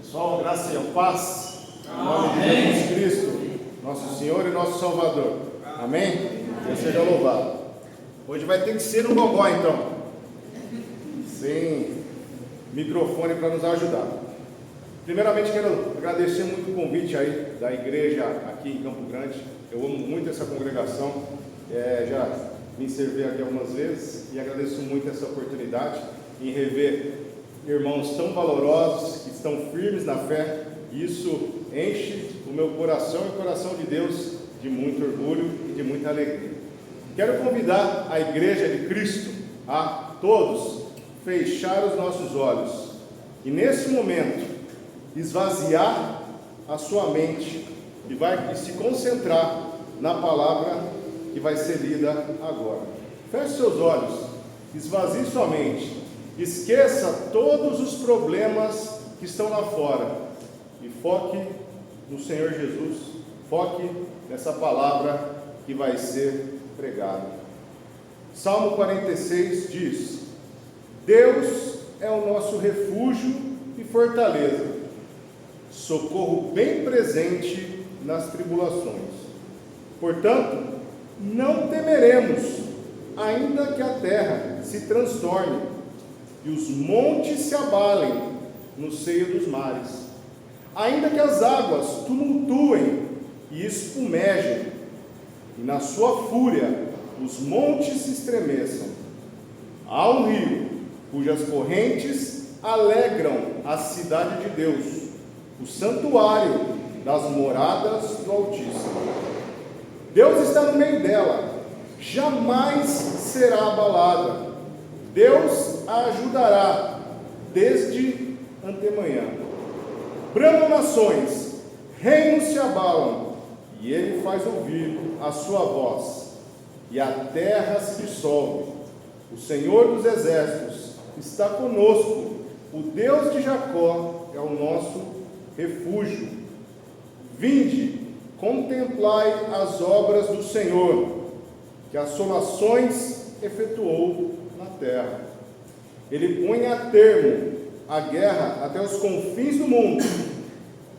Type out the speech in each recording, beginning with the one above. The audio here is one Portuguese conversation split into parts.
Pessoal, graça e a paz, em nome de Jesus Cristo, nosso Senhor e nosso Salvador. Amém? Deus seja louvado. Hoje vai ter que ser um gogó, então, sem microfone para nos ajudar. Primeiramente, quero agradecer muito o convite aí da igreja aqui em Campo Grande. Eu amo muito essa congregação, já vim servir aqui algumas vezes e agradeço muito essa oportunidade em rever irmãos tão valorosos, que estão firmes na fé. Isso enche o meu coração e o coração de Deus de muito orgulho e de muita alegria. Quero convidar a igreja de Cristo a todos fechar os nossos olhos e nesse momento esvaziar a sua mente e se concentrar na palavra que vai ser lida agora. Feche seus olhos, esvazie sua mente. Esqueça todos os problemas que estão lá fora e foque no Senhor Jesus, foque nessa palavra que vai ser pregada. Salmo 46 diz: Deus é o nosso refúgio e fortaleza, socorro bem presente nas tribulações. Portanto, não temeremos, ainda que a terra se transtorne e os montes se abalem no seio dos mares, ainda que as águas tumultuem e espumejem, e na sua fúria os montes se estremeçam. Há um rio cujas correntes alegram a cidade de Deus, o santuário das moradas do Altíssimo. Deus está no meio dela, jamais será abalada. Deus a ajudará desde antemanhã. Bramam nações, reinos se abalam, e ele faz ouvir a sua voz, e a terra se dissolve. O Senhor dos exércitos está conosco, o Deus de Jacó é o nosso refúgio. Vinde, contemplai as obras do Senhor, que assolações efetuou na terra. Ele põe a termo a guerra até os confins do mundo,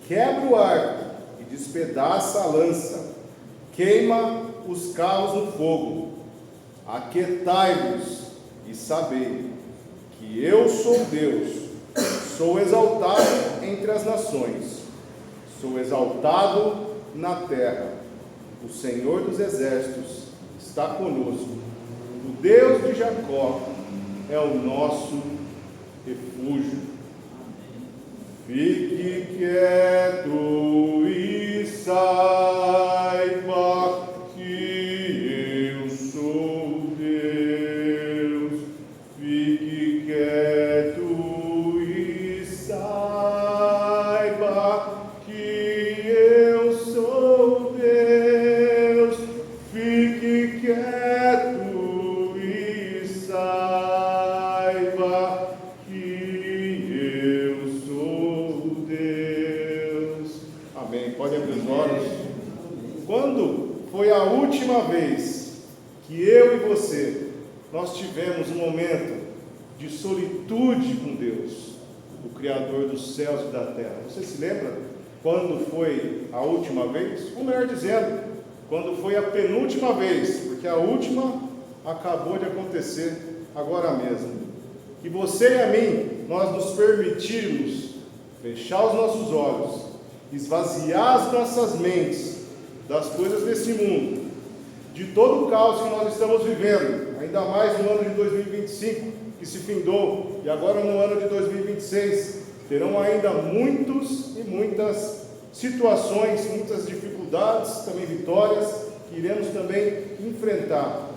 quebra o arco e despedaça a lança, queima os carros no fogo. Aquietai-vos e sabei que eu sou Deus, sou exaltado entre as nações, sou exaltado na terra. O Senhor dos exércitos está conosco, o Deus de Jacó é o nosso refúgio. Fique quieto e saiba que eu sou Deus. Fique quieto e saiba que eu sou Deus. Fique quieto e saiba que eu sou Deus. Amém. Pode abrir os olhos. Quando foi a última vez que eu e você, nós tivemos um momento de solitude com Deus, o Criador dos céus e da terra? Você se lembra quando foi a última vez? Ou melhor dizendo, quando foi a penúltima vez, porque a última acabou de acontecer agora mesmo. Que você e a mim, nós nos permitirmos fechar os nossos olhos, esvaziar as nossas mentes das coisas desse mundo, de todo o caos que nós estamos vivendo, ainda mais no ano de 2025, que se findou, e agora no ano de 2026, terão ainda muitos e muitas situações, muitas dificuldades, também vitórias, que iremos também enfrentar.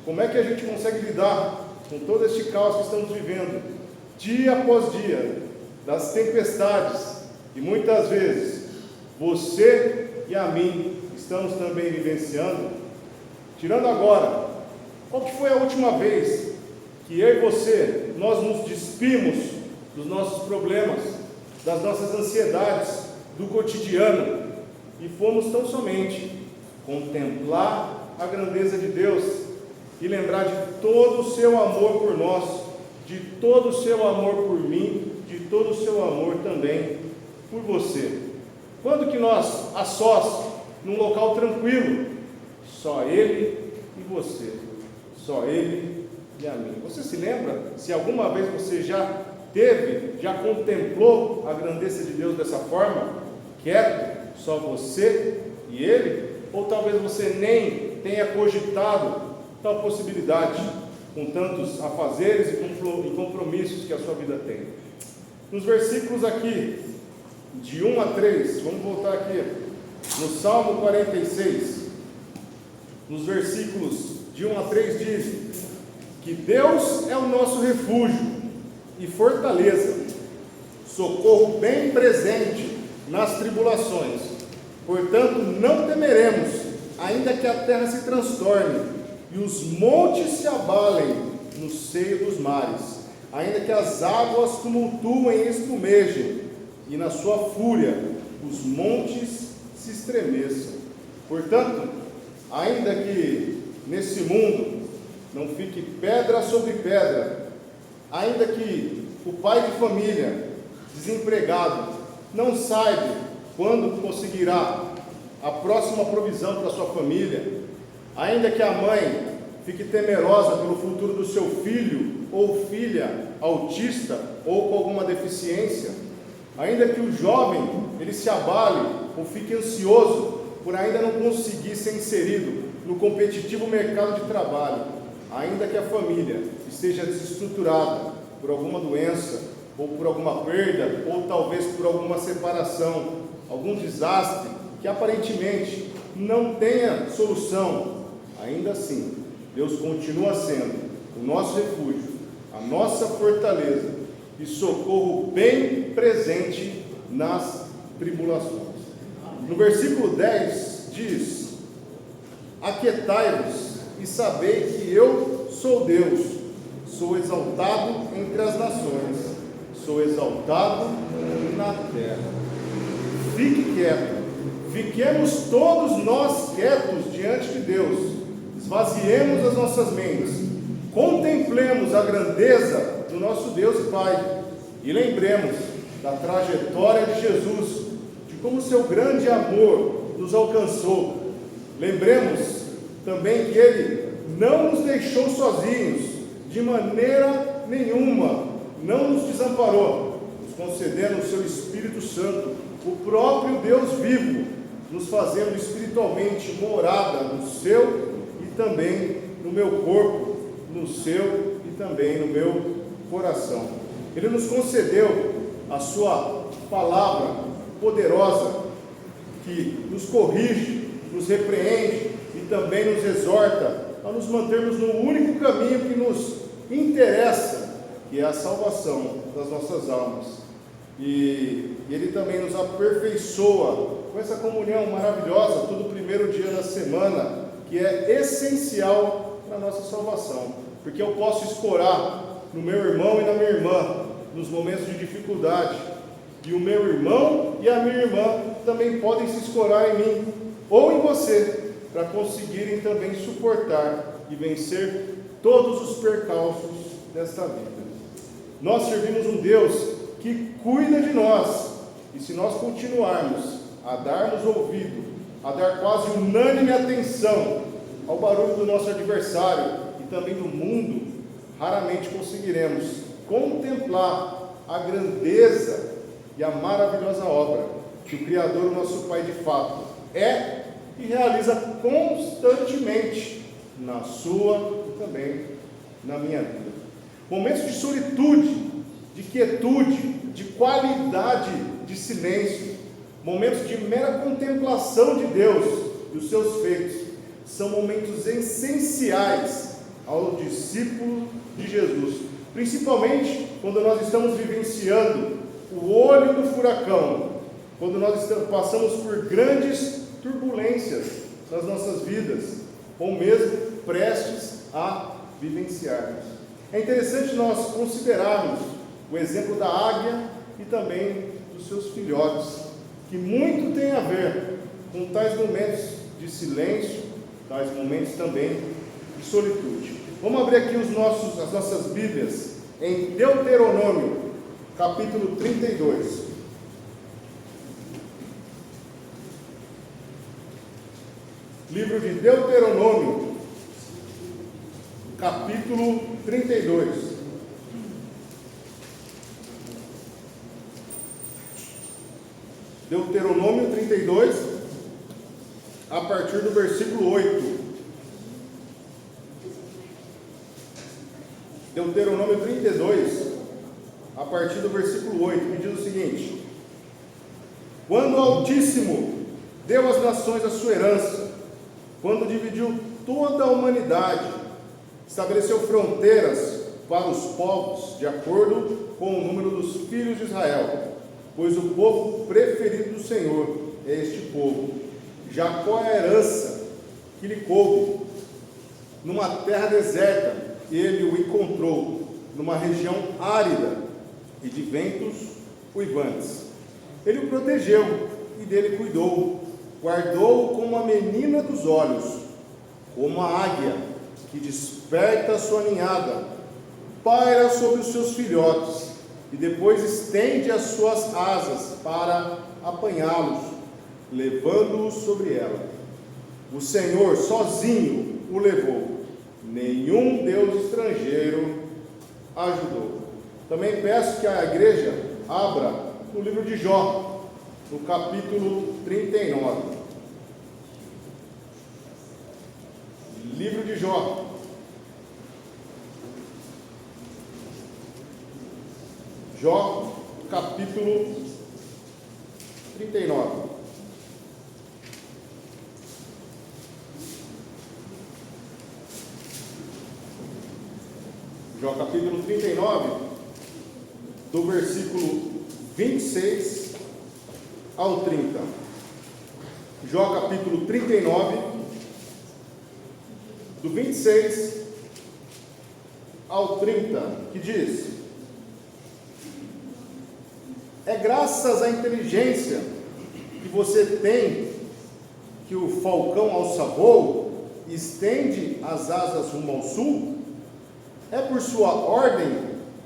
Como é que a gente consegue lidar com todo este caos que estamos vivendo, dia após dia, das tempestades, e muitas vezes, você e a mim estamos também vivenciando? Tirando agora, qual que foi a última vez que eu e você, nós nos despimos dos nossos problemas, das nossas ansiedades, do cotidiano, e fomos tão somente contemplar a grandeza de Deus e lembrar de todo o seu amor por nós, de todo o seu amor por mim, de todo o seu amor também por você? Quando que nós, a sós, num local tranquilo, só Ele e você, só Ele e a mim? Você se lembra se alguma vez você já contemplou a grandeza de Deus dessa forma? Quieto, só você e Ele? Ou talvez você nem tenha cogitado tal possibilidade, com tantos afazeres e compromissos que a sua vida tem? Nos versículos aqui, de 1 a 3, vamos voltar aqui, no Salmo 46, nos versículos de 1 a 3 diz que Deus é o nosso refúgio e fortaleza, socorro bem presente nas tribulações. Portanto, não temeremos, ainda que a terra se transtorne e os montes se abalem no seio dos mares, ainda que as águas tumultuem e espumejem, e na sua fúria os montes se estremeçam. Portanto, ainda que nesse mundo não fique pedra sobre pedra, ainda que o pai de família, desempregado, não saiba quando conseguirá a próxima provisão para a sua família, ainda que a mãe fique temerosa pelo futuro do seu filho ou filha autista ou com alguma deficiência, ainda que o jovem ele se abale ou fique ansioso por ainda não conseguir ser inserido no competitivo mercado de trabalho, ainda que a família esteja desestruturada por alguma doença ou por alguma perda ou talvez por alguma separação, algum desastre que aparentemente não tenha solução, ainda assim Deus continua sendo o nosso refúgio, a nossa fortaleza e socorro bem presente nas tribulações. No versículo 10 diz: aquietai-vos e sabei que eu sou Deus, sou exaltado entre as nações, sou exaltado na terra. Fique quieto, fiquemos todos nós quietos diante de Deus, esvaziemos as nossas mentes, contemplemos a grandeza do nosso Deus e Pai, e lembremos da trajetória de Jesus, de como seu grande amor nos alcançou. Lembremos também que Ele não nos deixou sozinhos, de maneira nenhuma, não nos desamparou, nos concedendo o seu Espírito Santo, o próprio Deus vivo, nos fazendo espiritualmente morada no seu e também no meu corpo, no seu e também no meu coração. Ele nos concedeu a sua palavra poderosa, que nos corrige, nos repreende e também nos exorta a nos mantermos no único caminho que nos interessa, que é a salvação das nossas almas. E Ele também nos aperfeiçoa com essa comunhão maravilhosa, todo primeiro dia da semana, que é essencial para a nossa salvação, porque eu posso escorar no meu irmão e na minha irmã, nos momentos de dificuldade, e o meu irmão e a minha irmã também podem se escorar em mim, ou em você, para conseguirem também suportar e vencer todos os percalços desta vida. Nós servimos um Deus que cuida de nós, e se nós continuarmos a darmos ouvido, a dar quase unânime atenção ao barulho do nosso adversário e também do mundo, raramente conseguiremos contemplar a grandeza e a maravilhosa obra que o Criador, o nosso Pai, de fato é e realiza constantemente na sua e também na minha vida. Momentos de solitude, de quietude, de qualidade de silêncio, momentos de mera contemplação de Deus e os seus feitos, são momentos essenciais ao discípulo de Jesus, principalmente quando nós estamos vivenciando o olho do furacão, quando nós passamos por grandes turbulências nas nossas vidas, ou mesmo prestes a vivenciarmos. É interessante nós considerarmos o exemplo da águia e também dos seus filhotes, que muito tem a ver com tais momentos de silêncio, tais momentos também de solitude. Vamos abrir aqui as nossas Bíblias em Deuteronômio, capítulo 32. livro de Deuteronômio, capítulo 32. Deuteronômio 32, a partir do versículo 8. Deuteronômio 32, a partir do versículo 8, que diz o seguinte: quando o Altíssimo deu às nações a sua herança, quando dividiu toda a humanidade, estabeleceu fronteiras para os povos, de acordo com o número dos filhos de Israel, pois o povo preferido do Senhor é este povo. Jacó é a herança que lhe coube. Numa terra deserta, ele o encontrou, numa região árida e de ventos uivantes. Ele o protegeu e dele cuidou, guardou-o como a menina dos olhos, como a águia que desperta a sua ninhada, paira sobre os seus filhotes e depois estende as suas asas para apanhá-los, levando-os sobre ela. O Senhor sozinho o levou, nenhum Deus estrangeiro ajudou. Também peço que a igreja abra no livro de Jó, no capítulo 39. Livro de Jó. Jó, capítulo 39. Jó, capítulo 39, do versículo 26 ao 30. Jó, capítulo 39, do 26 ao 30, que diz: é graças à inteligência que você tem que o falcão alça voo e estende as asas rumo ao sul? É por sua ordem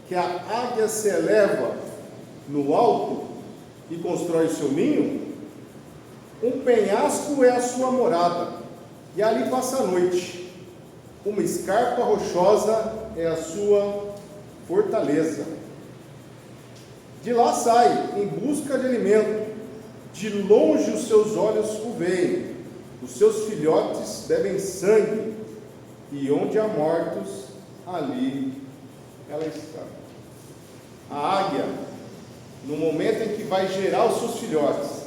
que a águia se eleva no alto e constrói seu ninho? Um penhasco é a sua morada, e ali passa a noite. Uma escarpa rochosa é a sua fortaleza. De lá sai em busca de alimento, de longe os seus olhos o veem, os seus filhotes bebem sangue, e onde há mortos, ali ela está. A águia, no momento em que vai gerar os seus filhotes,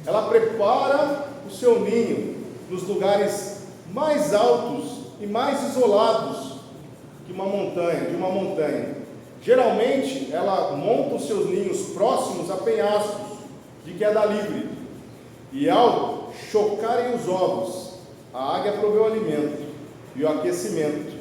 ela prepara o seu ninho nos lugares mais altos e mais isolados de uma montanha. Geralmente, ela monta os seus ninhos próximos a penhascos de queda livre. E ao chocarem os ovos, a águia provê o alimento e o aquecimento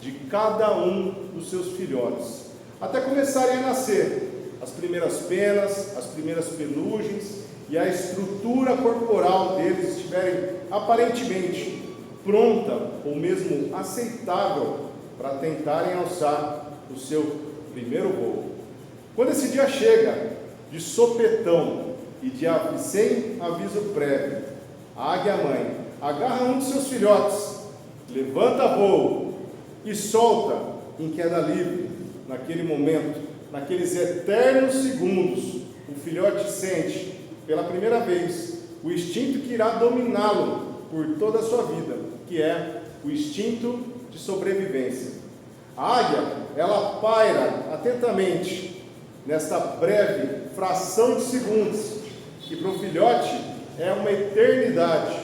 de cada um dos seus filhotes, até começarem a nascer as primeiras penas, as primeiras penugens, e a estrutura corporal deles estiverem aparentemente pronta ou mesmo aceitável para tentarem alçar o seu primeiro voo. Quando esse dia chega, de sopetão e sem aviso prévio, a águia mãe agarra um de seus filhotes, levanta voo e solta em queda livre. Naquele momento, naqueles eternos segundos, o filhote sente pela primeira vez o instinto que irá dominá-lo por toda a sua vida, que é o instinto de sobrevivência. A águia, ela paira atentamente nesta breve fração de segundos, que para o filhote é uma eternidade,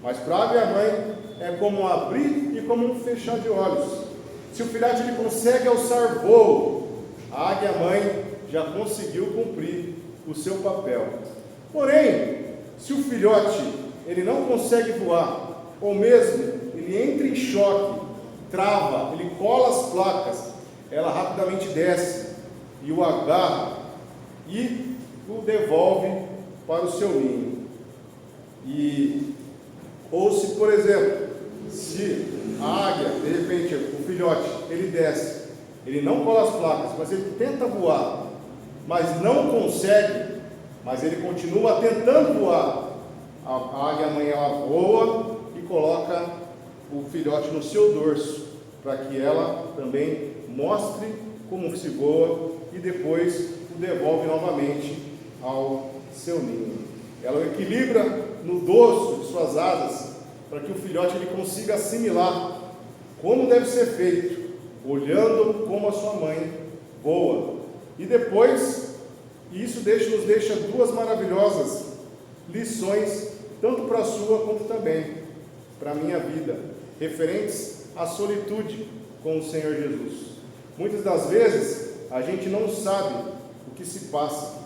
mas para a águia mãe é como um abrir e como um fechar de olhos. Se o filhote ele consegue alçar voo, a águia mãe já conseguiu cumprir o seu papel. Porém, se o filhote ele não consegue voar, ou mesmo ele entra em choque, trava, ele cola as placas, ela rapidamente desce e o agarra e o devolve para o seu ninho. Ou se, por exemplo, se a águia, de repente, o filhote, ele desce, ele não cola as placas, mas ele tenta voar, mas não consegue, mas ele continua tentando voar, a águia mãe ela voa e coloca o filhote no seu dorso, para que ela também mostre como se voa e depois o devolve novamente ao seu ninho. Ela o equilibra no dorso de suas asas, para que o filhote ele consiga assimilar como deve ser feito, olhando como a sua mãe voa. E depois, isso nos deixa duas maravilhosas lições, tanto para a sua quanto também para a minha vida, referentes à solitude com o Senhor Jesus. Muitas das vezes, a gente não sabe o que se passa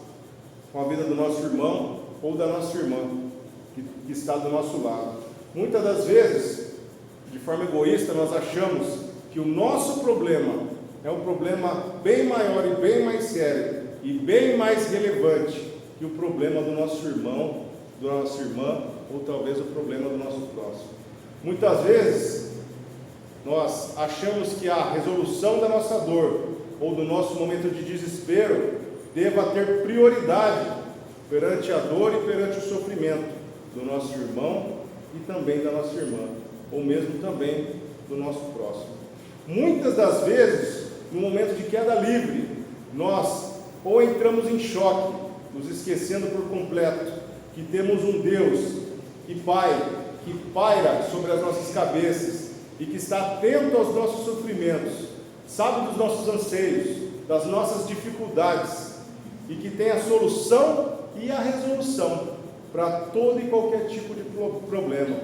com a vida do nosso irmão ou da nossa irmã, que está do nosso lado. Muitas das vezes, de forma egoísta, nós achamos que o nosso problema é um problema bem maior e bem mais sério e bem mais relevante que o problema do nosso irmão, da nossa irmã, ou talvez o problema do nosso próximo. Muitas vezes, nós achamos que a resolução da nossa dor ou do nosso momento de desespero deva ter prioridade perante a dor e perante o sofrimento do nosso irmão e também da nossa irmã, ou mesmo também do nosso próximo. Muitas das vezes, no momento de queda livre, nós ou entramos em choque, nos esquecendo por completo que temos um Deus e Pai que paira sobre as nossas cabeças e que está atento aos nossos sofrimentos, sabe dos nossos anseios, das nossas dificuldades e que tem a solução e a resolução para todo e qualquer tipo de problema.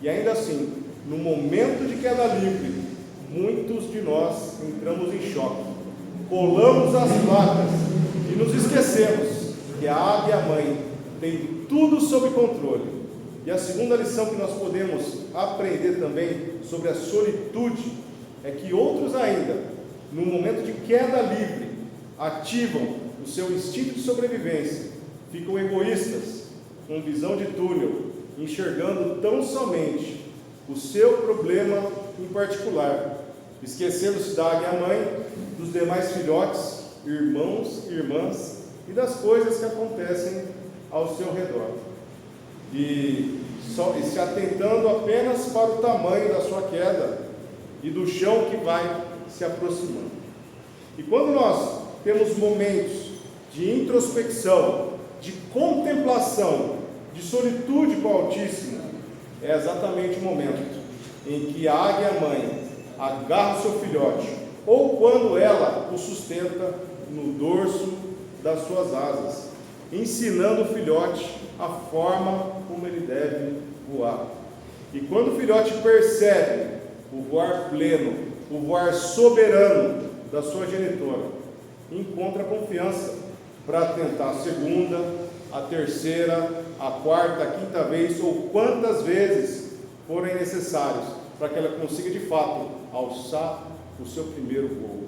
E ainda assim, no momento de queda livre, muitos de nós entramos em choque, colamos as placas e nos esquecemos que a águia mãe tem tudo sob controle. E a segunda lição que nós podemos aprender também sobre a solitude é que outros ainda, no momento de queda livre, ativam o seu instinto de sobrevivência, ficam egoístas, com visão de túnel, enxergando tão somente o seu problema em particular, esquecendo-se da águia-mãe, dos demais filhotes, irmãos e irmãs e das coisas que acontecem ao seu redor. E se atentando apenas para o tamanho da sua queda e do chão que vai se aproximando. E quando nós temos momentos de introspecção, de contemplação, de solitude com o Altíssimo, é exatamente o momento em que a águia-mãe agarra o seu filhote, ou quando ela o sustenta no dorso das suas asas, ensinando o filhote a forma como ele deve voar. E quando o filhote percebe o voar pleno, o voar soberano da sua genitora, encontra confiança para tentar a segunda, a terceira, a quarta, a quinta vez, ou quantas vezes forem necessários, para que ela consiga de fato alçar o seu primeiro voo.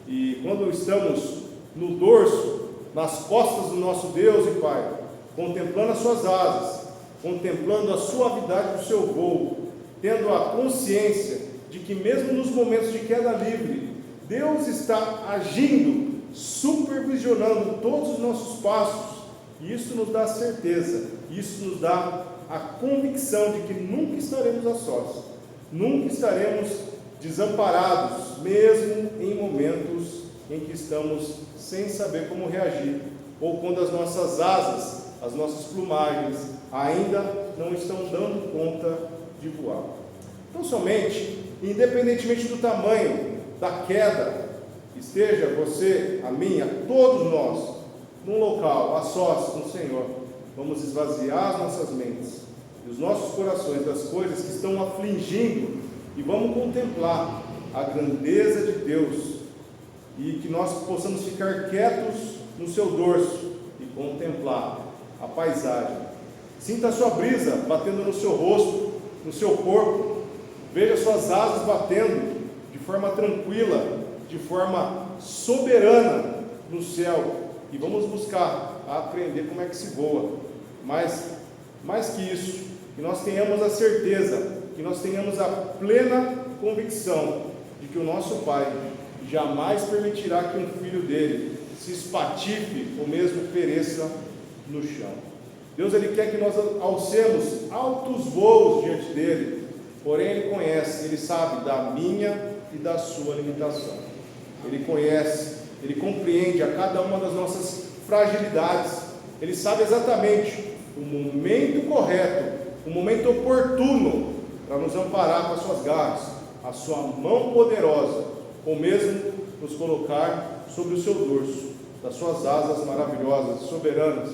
E quando estamos no dorso, nas costas do nosso Deus e Pai, contemplando as suas asas, contemplando a suavidade do seu voo, tendo a consciência de que mesmo nos momentos de queda livre, Deus está agindo, supervisionando todos os nossos passos, e isso nos dá certeza, isso nos dá a convicção de que nunca estaremos a sós, nunca estaremos desamparados, mesmo em momentos em que estamos sem saber como reagir, ou quando as nossas asas, as nossas plumagens ainda não estão dando conta de voar. Então, somente, independentemente do tamanho da queda, esteja você, a mim, a todos nós, num local, a sós com o Senhor, vamos esvaziar as nossas mentes e os nossos corações das coisas que estão afligindo e vamos contemplar a grandeza de Deus e que nós possamos ficar quietos no seu dorso e contemplar a paisagem. Sinta a sua brisa batendo no seu rosto, no seu corpo, veja suas asas batendo de forma tranquila, de forma soberana no céu, e vamos buscar aprender como é que se voa. Mas, mais que isso, que nós tenhamos a certeza, que nós tenhamos a plena convicção de que o nosso Pai jamais permitirá que um filho dele se espatife ou mesmo pereça no chão. Deus, Ele quer que nós alcemos altos voos diante dEle, porém Ele conhece, Ele sabe da minha e da sua limitação. Ele conhece, Ele compreende a cada uma das nossas fragilidades. Ele sabe exatamente o momento correto, o momento oportuno para nos amparar com as suas garras, a sua mão poderosa, ou mesmo nos colocar sobre o seu dorso, das suas asas maravilhosas, soberanas,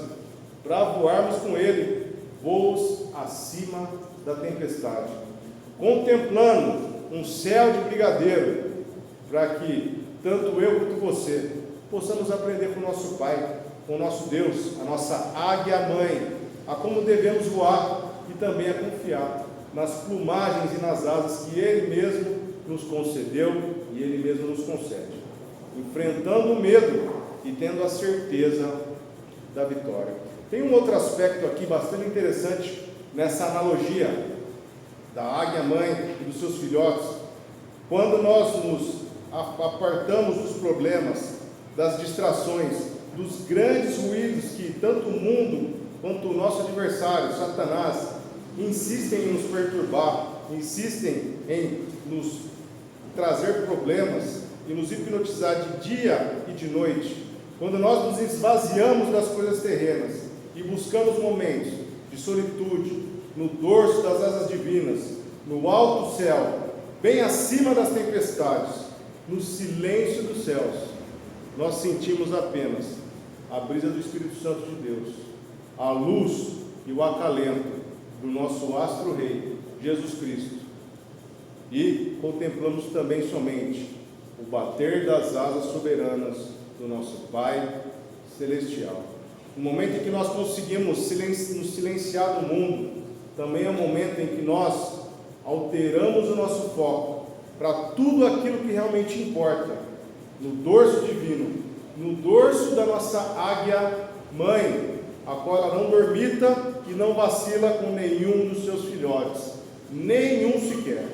para voarmos com Ele voos acima da tempestade, contemplando um céu de brigadeiro, para que tanto eu quanto você possamos aprender com o nosso Pai, com o nosso Deus, a nossa águia-mãe, a como devemos voar e também a confiar nas plumagens e nas asas que Ele mesmo nos concedeu e Ele mesmo nos concede, enfrentando o medo e tendo a certeza da vitória. Tem um outro aspecto aqui bastante interessante nessa analogia da águia-mãe e dos seus filhotes. Quando nós nos apartamos dos problemas, das distrações, dos grandes ruídos que tanto o mundo quanto o nosso adversário, Satanás, insistem em nos perturbar, insistem em nos trazer problemas e nos hipnotizar de dia e de noite, quando nós nos esvaziamos das coisas terrenas e buscamos momentos de solitude, no dorso das asas divinas, no alto céu, bem acima das tempestades, no silêncio dos céus, nós sentimos apenas a brisa do Espírito Santo de Deus, a luz e o acalento do nosso astro-rei, Jesus Cristo, e contemplamos também somente o bater das asas soberanas do nosso Pai Celestial. O momento em que nós conseguimos nos silenciar do mundo, também é o momento em que nós alteramos o nosso foco para tudo aquilo que realmente importa, no dorso divino, no dorso da nossa águia-mãe, a qual ela não dormita e não vacila com nenhum dos seus filhotes, nenhum sequer.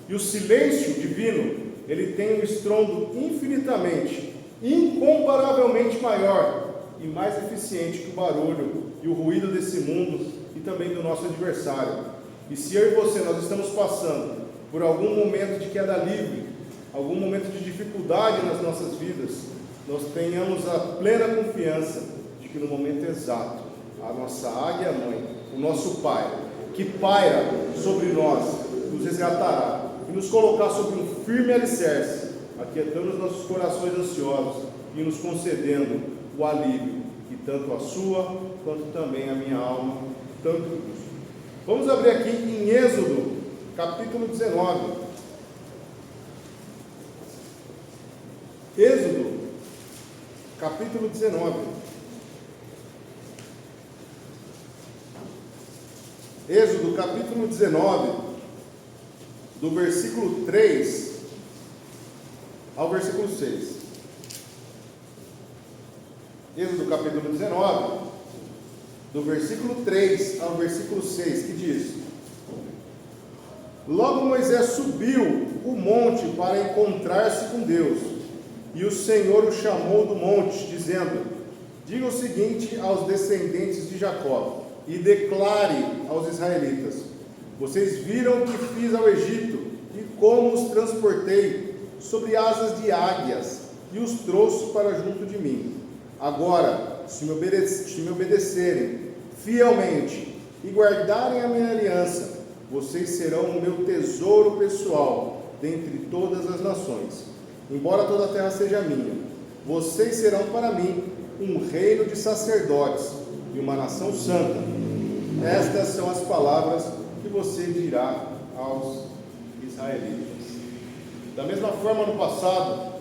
E o silêncio divino, ele tem um estrondo infinitamente, incomparavelmente maior e mais eficiente que o barulho e o ruído desse mundo e também do nosso adversário. E se eu e você, nós estamos passando por algum momento de queda livre, algum momento de dificuldade nas nossas vidas, nós tenhamos a plena confiança de que no momento exato, a nossa águia-mãe, o nosso Pai, que paira sobre nós, nos resgatará e nos colocar sobre um firme alicerce, aquietando os nossos corações ansiosos e nos concedendo o alívio que tanto a sua, quanto também a minha alma, tanto busca. Vamos abrir aqui em Êxodo, capítulo 19. Êxodo, capítulo 19. Êxodo, capítulo 19, do versículo 3 ao versículo 6. Êxodo, capítulo 19, do versículo 3 ao versículo 6, que diz: Logo Moisés subiu o monte para encontrar-se com Deus, e o Senhor o chamou do monte, dizendo: Diga o seguinte aos descendentes de Jacó, e declare aos israelitas: Vocês viram o que fiz ao Egito, e como os transportei sobre asas de águias, e os trouxe para junto de mim. Agora, se me obedecerem fielmente e guardarem a minha aliança, vocês serão o meu tesouro pessoal dentre todas as nações. Embora toda a terra seja minha, vocês serão para mim um reino de sacerdotes e uma nação santa. Estas são as palavras que você dirá aos israelitas. Da mesma forma, no passado,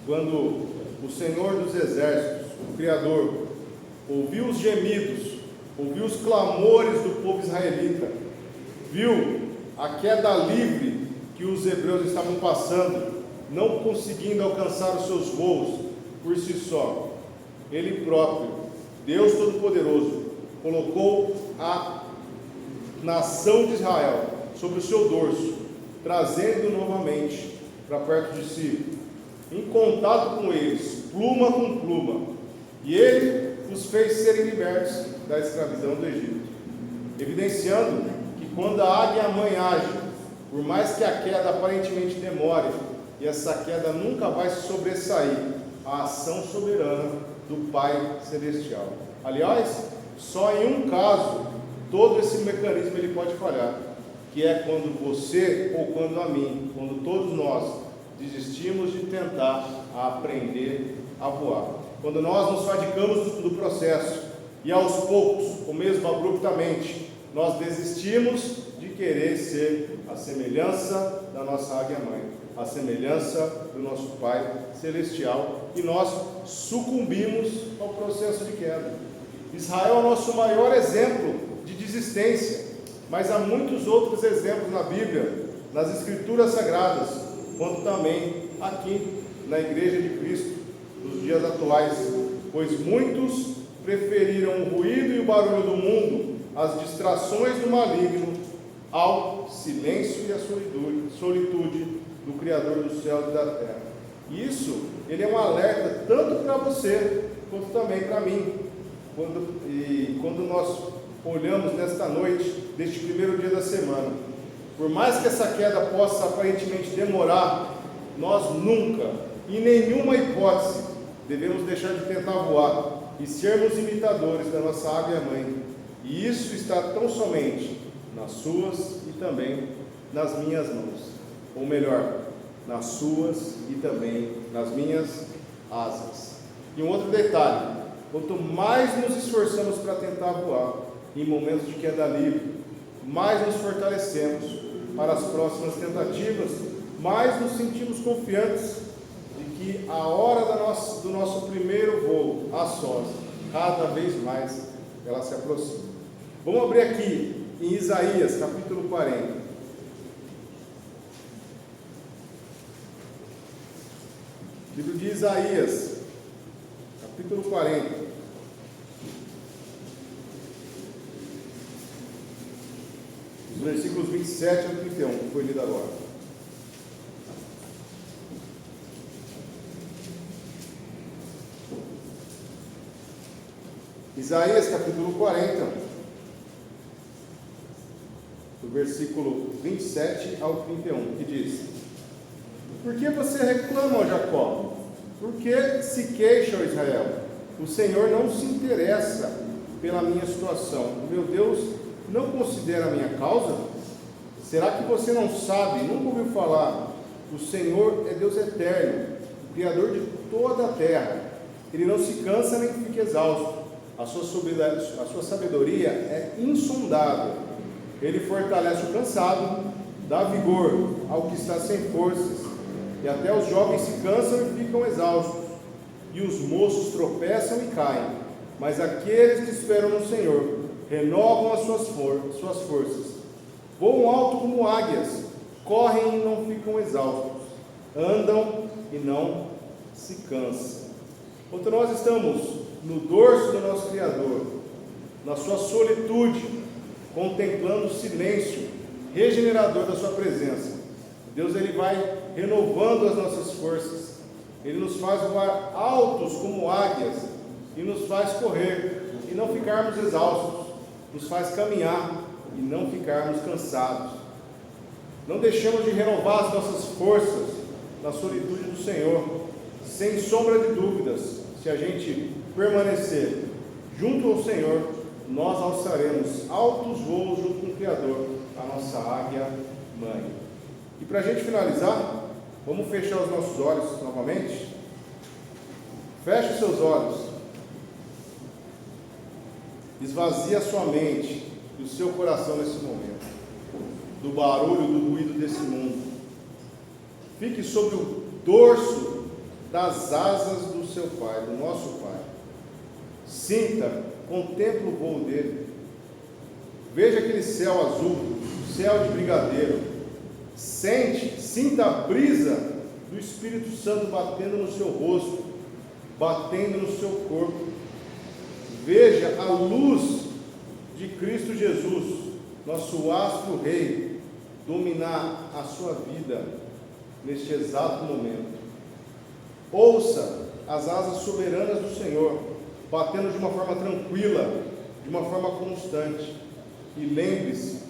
quando o Senhor dos Exércitos, o Criador, ouviu os gemidos, ouviu os clamores do povo israelita, viu a queda livre que os hebreus estavam passando, não conseguindo alcançar os seus voos por si só, Ele próprio, Deus Todo-Poderoso, colocou a nação de Israel sobre o seu dorso, trazendo novamente para perto de si, em contato com eles, pluma com pluma. E Ele os fez serem libertos da escravidão do Egito, evidenciando que quando a águia mãe age, por mais que a queda aparentemente demore, e essa queda nunca vai se sobressair à ação soberana do Pai Celestial. Aliás, só em um caso, todo esse mecanismo ele pode falhar, que é quando você ou quando a mim, quando todos nós desistimos de tentar aprender a voar. Quando nós nos fadigamos do processo e aos poucos, ou mesmo abruptamente, nós desistimos de querer ser a semelhança da nossa águia-mãe, a semelhança do nosso Pai Celestial, e nós sucumbimos ao processo de queda. Israel é o nosso maior exemplo de desistência, mas há muitos outros exemplos na Bíblia, nas Escrituras Sagradas, quanto também aqui na Igreja de Cristo, nos dias atuais, pois muitos preferiram o ruído e o barulho do mundo, as distrações do maligno, ao silêncio e à solitude do Criador do céu e da terra. E isso, ele é um alerta tanto para você, quanto também para mim, quando nós olhamos nesta noite, deste primeiro dia da semana. Por mais que essa queda possa aparentemente demorar, nós nunca, em nenhuma hipótese, devemos deixar de tentar voar e sermos imitadores da nossa águia-mãe. E isso está tão somente nas suas e também nas minhas mãos. Ou melhor, nas suas e também nas minhas asas. E um outro detalhe: quanto mais nos esforçamos para tentar voar em momentos de queda livre, mais nos fortalecemos para as próximas tentativas, mais nos sentimos confiantes de que a hora do nosso primeiro voo a sós, cada vez mais ela se aproxima. Vamos abrir aqui em Isaías capítulo 40. Livro de Isaías, capítulo 40. Os versículos 27 ao 31, que foi lido agora. Isaías, capítulo 40, do versículo 27 ao 31, que diz: Por que você reclama, ó Jacó? Por que se queixa, ó Israel? O Senhor não se interessa pela minha situação. O meu Deus não considera a minha causa? Será que você não sabe, nunca ouviu falar? O Senhor é Deus eterno, o Criador de toda a terra. Ele não se cansa nem fica exausto. A sua sabedoria é insondável. Ele fortalece o cansado, dá vigor ao que está sem forças. E até os jovens se cansam e ficam exaustos, e os moços tropeçam e caem. Mas aqueles que esperam no Senhor renovam as suas forças. Voam alto como águias, correm e não ficam exaustos, andam e não se cansam. Quando nós estamos no dorso do nosso Criador, na sua solitude, contemplando o silêncio regenerador da sua presença, Deus ele vai renovando as nossas forças. Ele nos faz voar altos como águias e nos faz correr e não ficarmos exaustos, nos faz caminhar e não ficarmos cansados. Não deixamos de renovar as nossas forças na solitude do Senhor, sem sombra de dúvidas. Se a gente permanecer junto ao Senhor, nós alçaremos altos voos junto com o Criador, a nossa águia-mãe. E para a gente finalizar, vamos fechar os nossos olhos novamente. Feche os seus olhos. Esvazie a sua mente e o seu coração nesse momento, do barulho, do ruído desse mundo. Fique sobre o dorso das asas do seu Pai, do nosso Pai. Sinta, contemple o voo dele. Veja aquele céu azul, céu de brigadeiro. Sinta a brisa do Espírito Santo batendo no seu rosto, batendo no seu corpo. Veja a luz de Cristo Jesus, nosso astro rei, dominar a sua vida neste exato momento. Ouça as asas soberanas do Senhor, batendo de uma forma tranquila, de uma forma constante. E lembre-se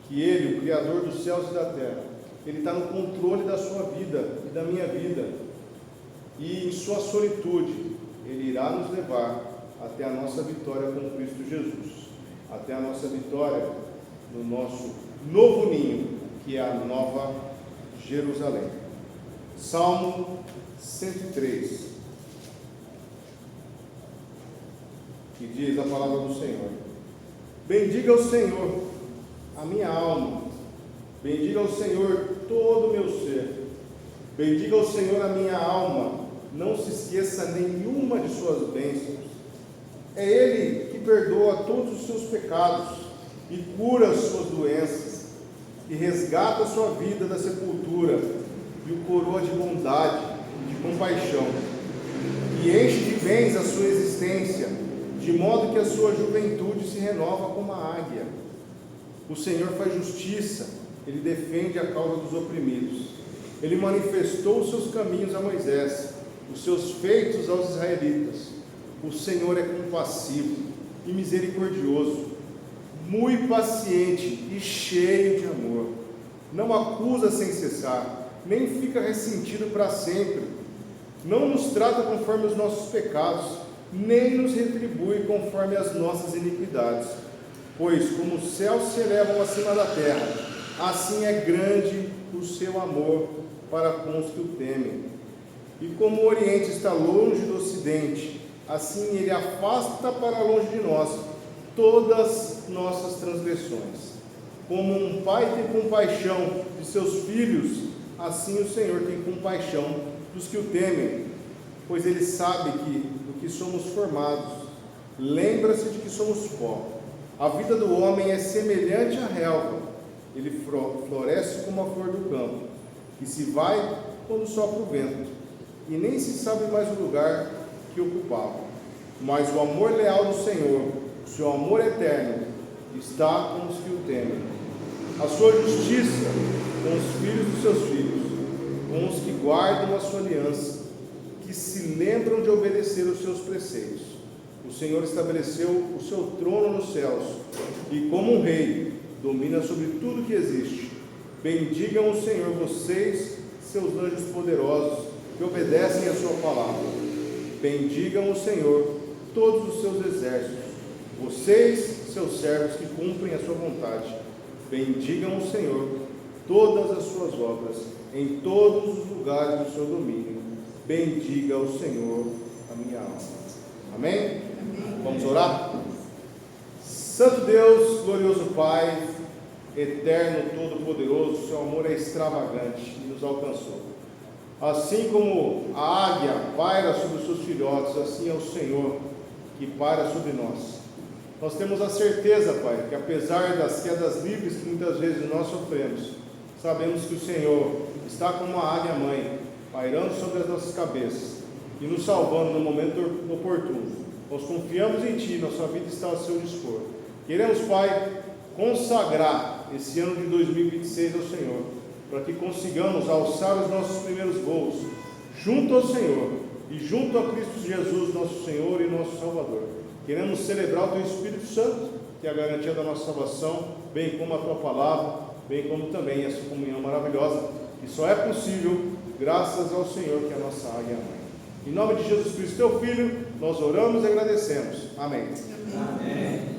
que Ele, o Criador dos céus e da terra, Ele está no controle da sua vida e da minha vida. E em sua solitude, Ele irá nos levar até a nossa vitória com Cristo Jesus, até a nossa vitória no nosso novo ninho, que é a Nova Jerusalém. Salmo 103, que diz a palavra do Senhor: bendiga o Senhor a minha alma, bendiga o Senhor todo o meu ser, bendiga o Senhor a minha alma, não se esqueça nenhuma de suas bênçãos. É Ele que perdoa todos os seus pecados e cura as suas doenças, e resgata a sua vida da sepultura, e o coroa de bondade, de compaixão, e enche de bens a sua existência, de modo que a sua juventude se renova como a águia. O Senhor faz justiça, Ele defende a causa dos oprimidos. Ele manifestou os seus caminhos a Moisés, os seus feitos aos israelitas. O Senhor é compassivo e misericordioso, muito paciente e cheio de amor. Não acusa sem cessar, nem fica ressentido para sempre. Não nos trata conforme os nossos pecados, nem nos retribui conforme as nossas iniquidades. Pois como os céus se elevam acima da terra, assim é grande o seu amor para com os que o temem. E como o Oriente está longe do Ocidente, assim Ele afasta para longe de nós todas nossas transgressões. Como um pai tem compaixão de seus filhos, assim o Senhor tem compaixão dos que o temem, pois Ele sabe do que somos formados. Lembra-se de que somos pó. A vida do homem é semelhante à relva, ele floresce como a flor do campo, e se vai quando sopra o vento, e nem se sabe mais o lugar que ocupava. Mas o amor leal do Senhor, o seu amor eterno, está com os que o temem. A sua justiça com os filhos dos seus filhos, com os que guardam a sua aliança, que se lembram de obedecer os seus preceitos. O Senhor estabeleceu o seu trono nos céus, e como um rei, domina sobre tudo que existe. Bendigam o Senhor vocês, seus anjos poderosos, que obedecem a sua palavra. Bendigam o Senhor todos os seus exércitos, vocês, seus servos, que cumprem a sua vontade. Bendigam o Senhor todas as suas obras, em todos os lugares do seu domínio. Bendiga o Senhor a minha alma. Amém? Amém. Vamos orar? Santo Deus, glorioso Pai, eterno, todo-poderoso, seu amor é extravagante e nos alcançou. Assim como a águia paira sobre os seus filhotes, assim é o Senhor que paira sobre nós. Nós temos a certeza, Pai, que apesar das quedas livres que muitas vezes nós sofremos, sabemos que o Senhor está como a águia mãe, pairando sobre as nossas cabeças e nos salvando no momento oportuno. Nós confiamos em Ti, nossa vida está ao seu dispor. Queremos, Pai, consagrar esse ano de 2026 ao Senhor, para que consigamos alçar os nossos primeiros voos junto ao Senhor e junto a Cristo Jesus, nosso Senhor e nosso Salvador. Queremos celebrar o Teu Espírito Santo, que é a garantia da nossa salvação, bem como a Tua palavra, bem como também essa comunhão maravilhosa, que só é possível graças ao Senhor, que é a nossa águia mãe. Em nome de Jesus Cristo, Teu Filho, nós oramos e agradecemos. Amém. Amém.